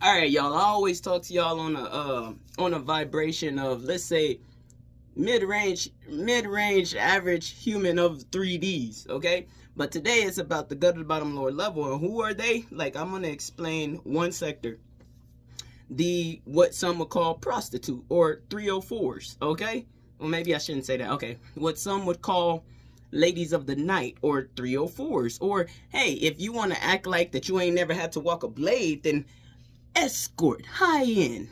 All right, y'all. I always talk to y'all on a vibration of, let's say, mid range average human of 3Ds, okay? But today it's about the gut to the bottom lower level. And who are they? Like, I'm gonna explain one sector. The what some would call prostitute or 304s, okay? Well, maybe I shouldn't say that. Okay. What some would call ladies of the night or 304s. Or hey, if you want to act like that you ain't never had to walk a blade, then escort, high end,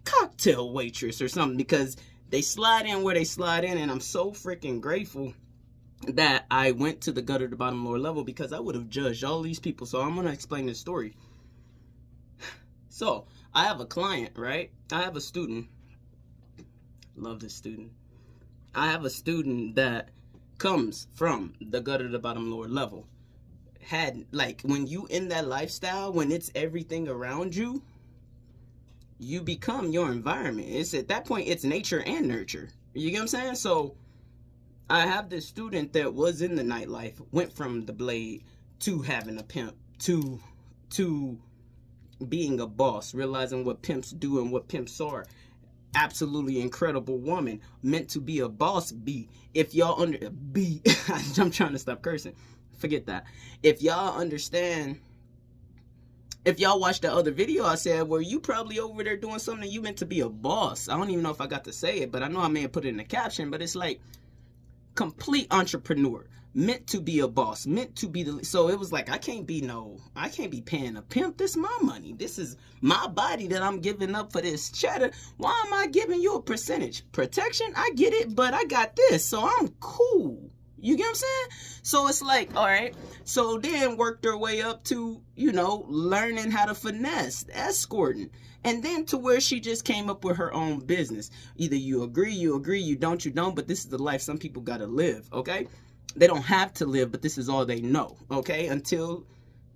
cocktail waitress or something, because they slide in where they slide in. And I'm so freaking grateful that I went to the gutter to bottom lower level, because I would have judged all these people. So I'm gonna explain this story. So I have a client, right? I have a student. Love this student. I have a student that comes from the gutter to the bottom lower level. Had, like, when you in that lifestyle, when it's everything around you, you become your environment. It's at that point, it's nature and nurture. You get what I'm saying? So I have this student that was in the nightlife, went from the blade to having a pimp to being a boss, realizing what pimps do and what pimps are. Absolutely incredible woman, meant to be a boss bee. If y'all I'm trying to stop cursing. Forget that. If y'all understand, if y'all watched the other video I said where you probably over there doing something, you meant to be a boss. I don't even know if I got to say it, but I know I may have put it in the caption. But it's like complete entrepreneur, meant to be a boss, meant to be the. So it was like, I can't be paying a pimp. This is my money. This is my body that I'm giving up for this cheddar. Why am I giving you a percentage? Protection, I get it, but I got this, so I'm cool. You get what I'm saying? So it's like, all right. So then worked her way up to, learning how to finesse, escorting. And then to where she just came up with her own business. Either you agree, you don't. But this is the life some people got to live, okay? They don't have to live, but this is all they know, okay? Until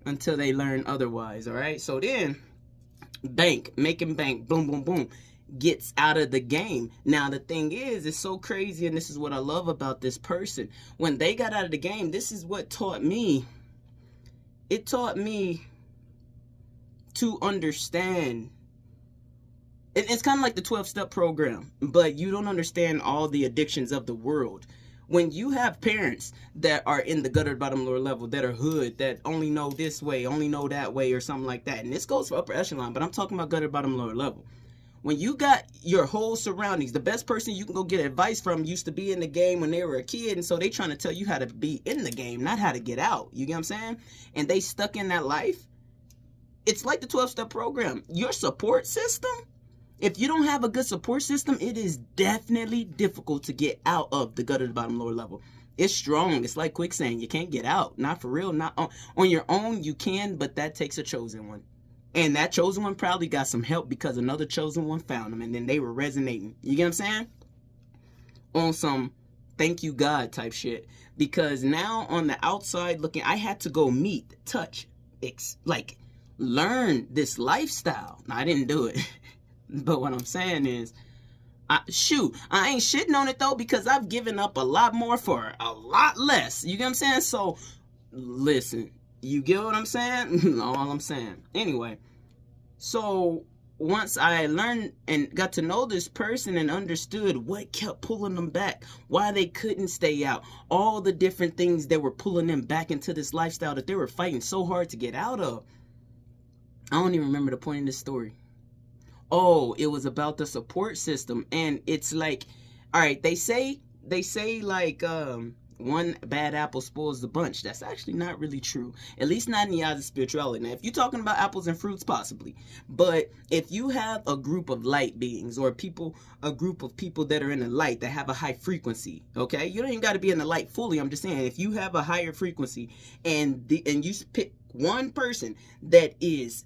they learn otherwise, all right? So then, making bank, boom, boom, boom, gets out of the game. Now, the thing is, it's so crazy, and this is what I love about this person. When they got out of the game, this is what taught me. It taught me to understand. It's kind of like the 12-step program, but you don't understand all the addictions of the world. When you have parents that are in the gutter bottom lower level, that are hood, that only know this way, only know that way, or something like that, and this goes for upper echelon, but I'm talking about gutter bottom lower level. When you got your whole surroundings, the best person you can go get advice from used to be in the game when they were a kid, and so they trying to tell you how to be in the game, not how to get out. You get what I'm saying? And they stuck in that life. It's like the 12-step program. Your support system, if you don't have a good support system, it is definitely difficult to get out of the gutter to the bottom lower level. It's strong. It's like quicksand. You can't get out. Not for real. Not on your own. You can, but that takes a chosen one. And that chosen one probably got some help because another chosen one found them, and then they were resonating. You get what I'm saying? On some thank you God type shit. Because now on the outside looking, I had to go meet, touch, learn this lifestyle. Now, I didn't do it. But what I'm saying is, I ain't shitting on it though, because I've given up a lot more for a lot less. You get what I'm saying? So, listen. You get what I'm saying? All I'm saying. Anyway, so once I learned and got to know this person and understood what kept pulling them back, why they couldn't stay out, all the different things that were pulling them back into this lifestyle that they were fighting so hard to get out of. I don't even remember the point of this story. Oh, it was about the support system. And it's like, all right, they say like, one bad apple spoils the bunch. That's actually not really true. At least not in the eyes of spirituality. Now, if you're talking about apples and fruits, possibly. But if you have a group of light beings or a group of people that are in the light that have a high frequency, okay? You don't even got to be in the light fully. I'm just saying, if you have a higher frequency and you pick one person that is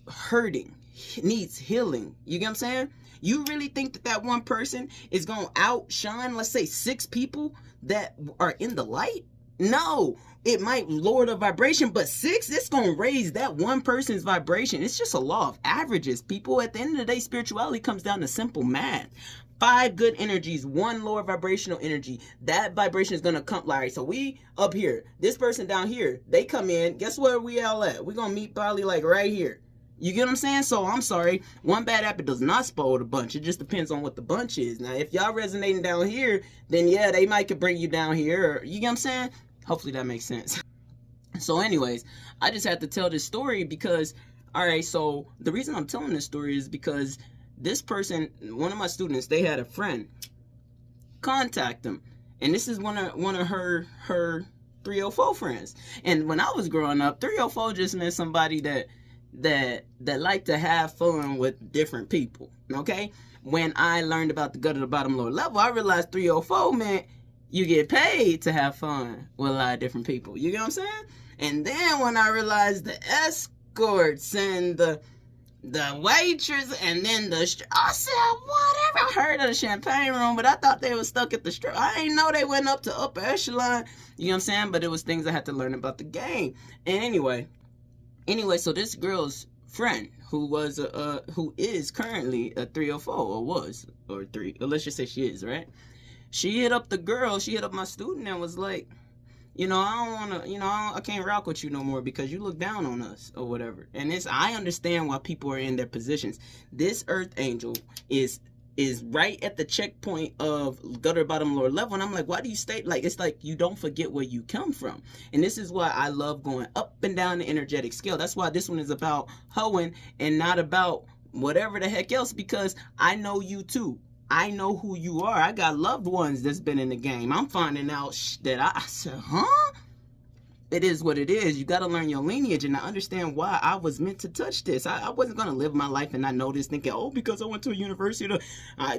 hurting, needs healing, you get what I'm saying? You really think that one person is going to outshine, let's say, 6 people that are in the light? No, it might lower the vibration, but 6, it's going to raise that one person's vibration. It's just a law of averages, people. At the end of the day, spirituality comes down to simple math. 5 good energies, 1 lower vibrational energy. That vibration is going to come. All right, so we up here, this person down here, they come in. Guess where we all at? We're going to meet probably like right here. You get what I'm saying? So I'm sorry, one bad apple does not spoil the bunch. It just depends on what the bunch is. Now, if y'all resonating down here, then yeah, they might could bring you down here. Or, you get what I'm saying? Hopefully that makes sense. So anyways, I just had to tell this story because, all right, so the reason I'm telling this story is because this person, one of my students, they had a friend contact them. And this is one of her 304 friends. And when I was growing up, 304 just meant somebody that like to have fun with different people. Okay? When I learned about the gutter, the bottom, lower level, I realized 304 meant you get paid to have fun with a lot of different people. You get what I'm saying? And then when I realized the escorts and the waitress and then I said, whatever. I heard of the champagne room, but I thought they were stuck at the strip. I ain't know they went up to upper echelon. You know what I'm saying? But it was things I had to learn about the game. And anyway, so this girl's friend who is currently a 304 or was, or 3, or let's just say she is, right? She hit up my student and was like, I don't want to, I can't rock with you no more because you look down on us or whatever. And I understand why people are in their positions. This earth angel is right at the checkpoint of gutter, bottom, lower level. And I'm like, why do you stay? Like, it's like you don't forget where you come from. And this is why I love going up and down the energetic scale. That's why this one is about hoeing and not about whatever the heck else, because I know you too. I know who you are. I got loved ones that's been in the game. I'm finding out that I said, huh? It is what it is. You got to learn your lineage, and I understand why I was meant to touch this. I wasn't going to live my life and not know this, thinking, oh, because I went to a university,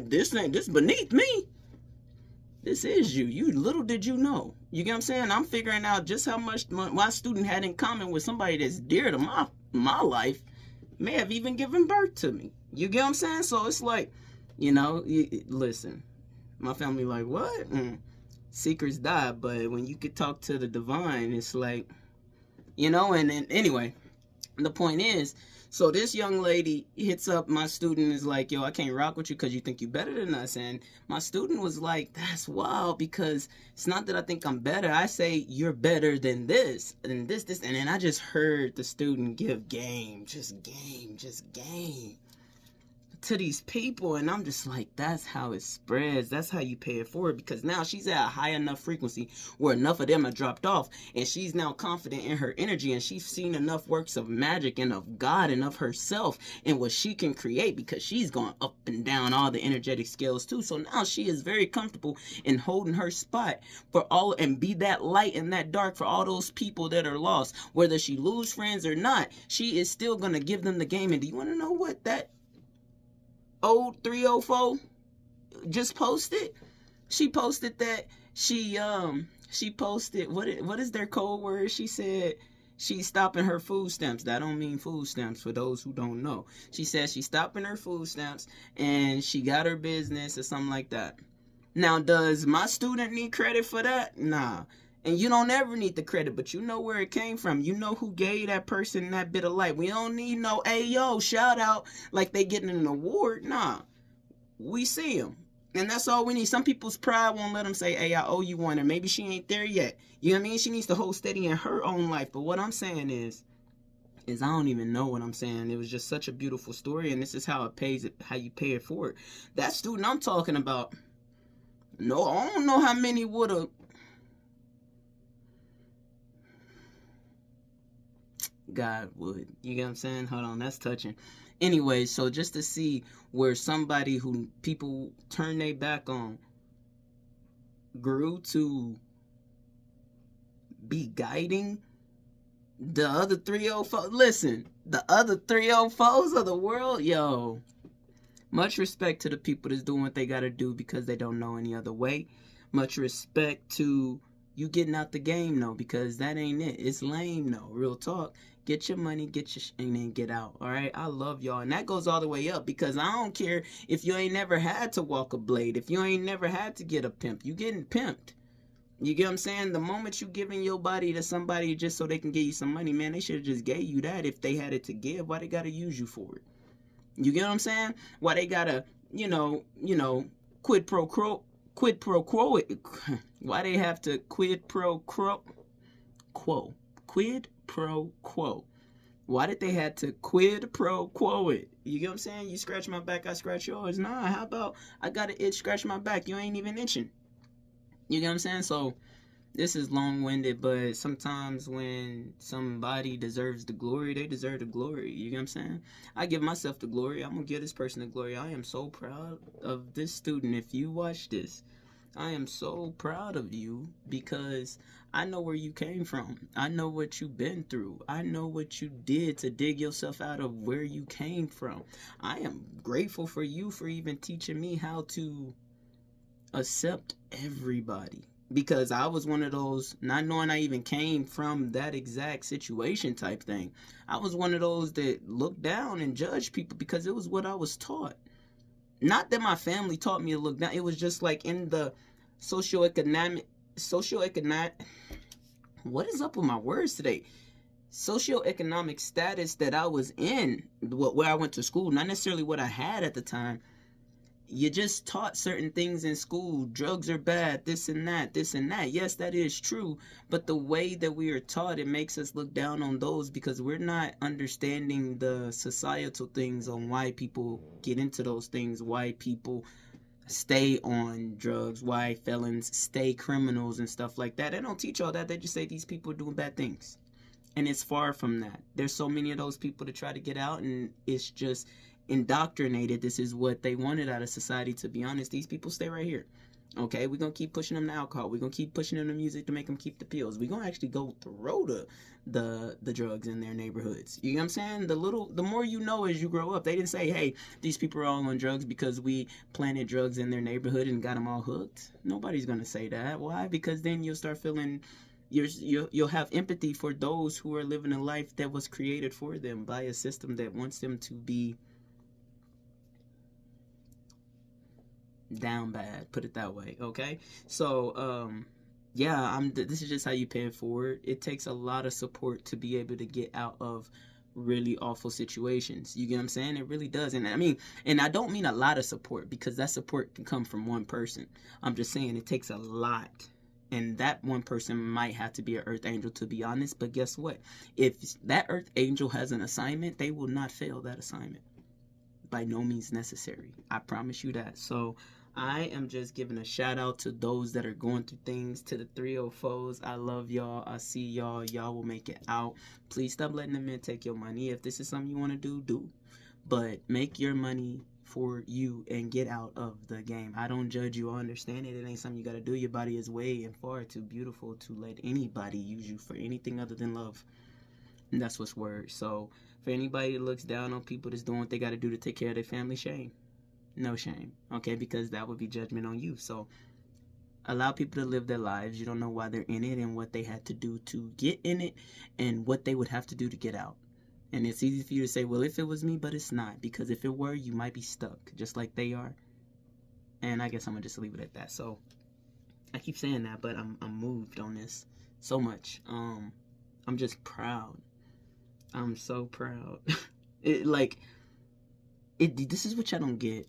this beneath me. This is you. You little did you know. You get what I'm saying? I'm figuring out just how much my student had in common with somebody that's dear to my life, may have even given birth to me. You get what I'm saying? So it's like, listen, my family like, what? Secrets die, but when you could talk to the divine, it's like, and anyway, the point is, so this young lady hits up my student, is like, yo, I can't rock with you because you think you better than us. And my student was like, that's wild, because it's not that I think I'm better. I say you're better than this, and this. And then I just heard the student give game to these people, and I'm just like, that's how it spreads. That's how you pay it forward, because now she's at a high enough frequency where enough of them have dropped off, and she's now confident in her energy, and she's seen enough works of magic and of God and of herself and what she can create, because she's gone up and down all the energetic scales too. So now she is very comfortable in holding her spot for all, and be that light in that dark for all those people that are lost. Whether she lose friends or not, she is still gonna give them the game. And do you want to know what that old 304 just posted? She posted that she posted, what is their code word? She said she's stopping her food stamps. That don't mean food stamps for those who don't know. She said she's stopping her food stamps and she got her business or something like that. Now, does my student need credit for that? Nah. And you don't ever need the credit, but you know where it came from. You know who gave that person that bit of light. We don't need no, hey, yo, shout out like they getting an award. Nah, we see them. And that's all we need. Some people's pride won't let them say, hey, I owe you one, or maybe she ain't there yet. You know what I mean? She needs to hold steady in her own life. But what I'm saying is I don't even know what I'm saying. It was just such a beautiful story, and this is how you pay it forward. That student I'm talking about, no, I don't know how many would have. God would. You get what I'm saying? Hold on, that's touching. Anyway, so just to see where somebody who people turn their back on grew to be guiding the other 304. Listen, the other 304s of the world, yo. Much respect to the people that's doing what they gotta do because they don't know any other way. Much respect to you getting out the game, though, because that ain't it. It's lame, though. Real talk. Get your money, and then get out, all right? I love y'all, and that goes all the way up, because I don't care if you ain't never had to walk a blade, if you ain't never had to get a pimp. You getting pimped. You get what I'm saying? The moment you giving your body to somebody just so they can give you some money, man, they should have just gave you that if they had it to give. Why they got to use you for it? You get what I'm saying? Why they got to, quid pro quo it? Why they have to quid pro quo? Why did they have to quid pro quo it? You get what I'm saying? You scratch my back, I scratch yours. Nah, how about I got an itch, scratch my back, you ain't even itching. You get what I'm saying? So this is long-winded, but sometimes when somebody deserves the glory, they deserve the glory. You get what I'm saying? I give myself the glory. I'm gonna give this person the glory. I am so proud of this student. If you watch this, I am so proud of you because I know where you came from. I know what you've been through. I know what you did to dig yourself out of where you came from. I am grateful for you for even teaching me how to accept everybody, because I was one of those, not knowing I even came from that exact situation type thing. I was one of those that looked down and judged people because it was what I was taught. Not that my family taught me to look down. It was just like in the socioeconomic, what is up with my words today? Socioeconomic status that I was in, where I went to school, not necessarily what I had at the time. You just taught certain things in school. Drugs are bad, this and that, this and that. Yes, that is true. But the way that we are taught, it makes us look down on those because we're not understanding the societal things on why people get into those things, why people stay on drugs, why felons stay criminals and stuff like that. They don't teach all that. They just say these people are doing bad things. And it's far from that. There's so many of those people to try to get out, and it's just indoctrinated. This is what they wanted out of society. To be honest, these people stay right here. Okay, we're gonna keep pushing them to alcohol. We're gonna keep pushing them to music to make them keep the pills. We're gonna actually go throw the drugs in their neighborhoods. You know what I'm saying? The more you know as you grow up. They didn't say, hey, these people are all on drugs because we planted drugs in their neighborhood and got them all hooked. Nobody's gonna say that. Why? Because then you'll start feeling you'll have empathy for those who are living a life that was created for them by a system that wants them to be down bad, put it that way. Okay, so yeah, this is just how you pay it forward. It takes a lot of support to be able to get out of really awful situations. You get what I'm saying? It really does. And I mean, and I don't mean a lot of support, because that support can come from one person. I'm just saying it takes a lot. And that one person might have to be an earth angel, to be honest. But guess what? If that earth angel has an assignment, they will not fail that assignment. By no means necessary. I promise you that. So I am just giving a shout out to those that are going through things, to the 304s. I love y'all. I see y'all. Y'all will make it out. Please stop letting the men take your money. If this is something you want to do, do. But make your money for you and get out of the game. I don't judge you. I understand it. It ain't something you got to do. Your body is way and far too beautiful to let anybody use you for anything other than love. And that's what's word. So for anybody that looks down on people that's doing what they got to do to take care of their family, shame. No shame. Okay, because that would be judgment on you. So allow people to live their lives. You don't know why they're in it and what they had to do to get in it and what they would have to do to get out. And it's easy for you to say, well, if it was me, but it's not. Because if it were, you might be stuck just like they are. And I guess I'm going to just leave it at that. So I keep saying that, but I'm moved on this so much. I'm just proud. I'm so proud. This is what y'all don't get.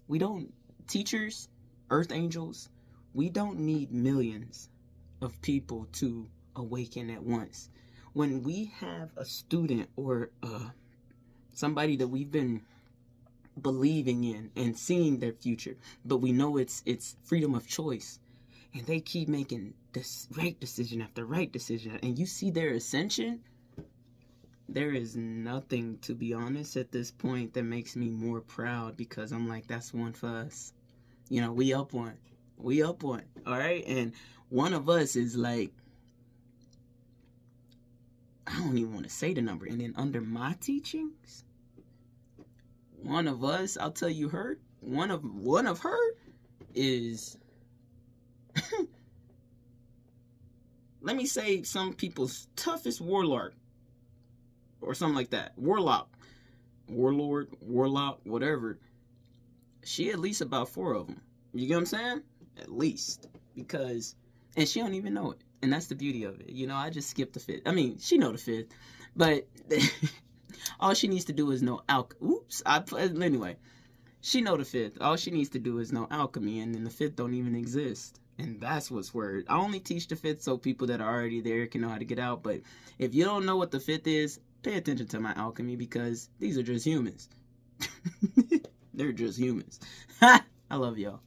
We don't, teachers, earth angels, we don't need millions of people to awaken at once. When we have a student or somebody that we've been believing in and seeing their future, but we know it's freedom of choice, and they keep making this right decision after right decision, and you see their ascension, there is nothing, to be honest, at this point that makes me more proud, because I'm like, that's one for us. You know, we up one. All right? And one of us is like, I don't even want to say the number. And then under my teachings, one of us, I'll tell you her, one of her is, let me say, some people's toughest warlord. Or something like that. Warlord, warlock, whatever. She at least about 4 of them. You get what I'm saying? At least. Because, and she don't even know it. And that's the beauty of it. You know, I just skipped the 5th. I mean, she know the 5th. But all she needs to do is know anyway. She know the 5th. All she needs to do is know alchemy. And then the 5th don't even exist. And that's what's word. I only teach the 5th so people that are already there can know how to get out. But if you don't know what the 5th is, pay attention to my alchemy, because these are just humans. They're just humans. I love y'all.